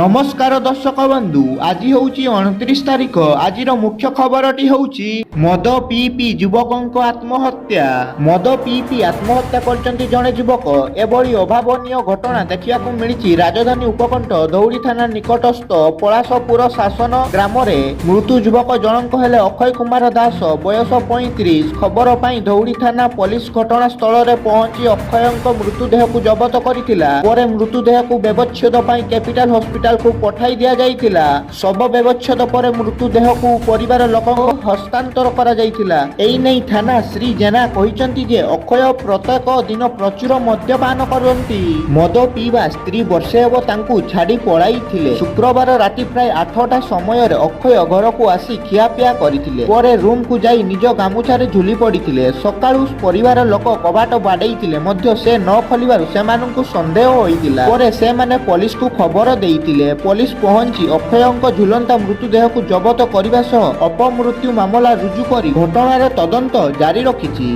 नमस्कार दर्शक बंधु आज हूँ 29 तारिख आज मुख्य खबरटी हूँ मद पी पी युवक आत्महत्या। मद पी पी आत्महत्या करछंती जड़े युवक। एभली अभावनीय घटना देखा मिली राजधानी उपकंठ दौड़ी थाना निकटस्थ पलाशपुर शासन ग्राम मृत्यु युवक जनक हेले अक्षय कुमार दास बयस 35। खबर पाई दौड़ी थाना पुलिस घटनास्थल में पहुंची अक्षय मृतदेह को जबत करथिला। परे मृतदेह को व्यवच्छेद पाई कैपिटल हॉस्पिटल को पठाई दिया जाइथिला। शव व्यवच्छेद पर मृतदेह को परिवार लोक हस्तांतर करा जाइथिला। एई नै थाना श्री जेना कहिसंती जे अक्षय प्रत्येक दिन प्रचुर मद्यपान करती। मद पीवा स्त्री वर्षे हेब तांकू छाड़ी पळाइथिले। शुक्रवार राति प्राय 8टा समय अक्षय घर को आसी खियापिया करथिले। परे रूम को जाई निज गामुछारे झुली पड़िथिले। सकाळू परिवार लोक कबाट बाडैथिले मध्य से न खोलिबारु सेमानंकु संदेह होइतिला। परे सेमाने पुलिस को खबर देइतिले। पुलिस पहुंची अक्षयंक झुलंता मृतदेह को जबत करने सह अपमृत्यु मामला रुजु करी घटनार तदंत जारी रखिछि।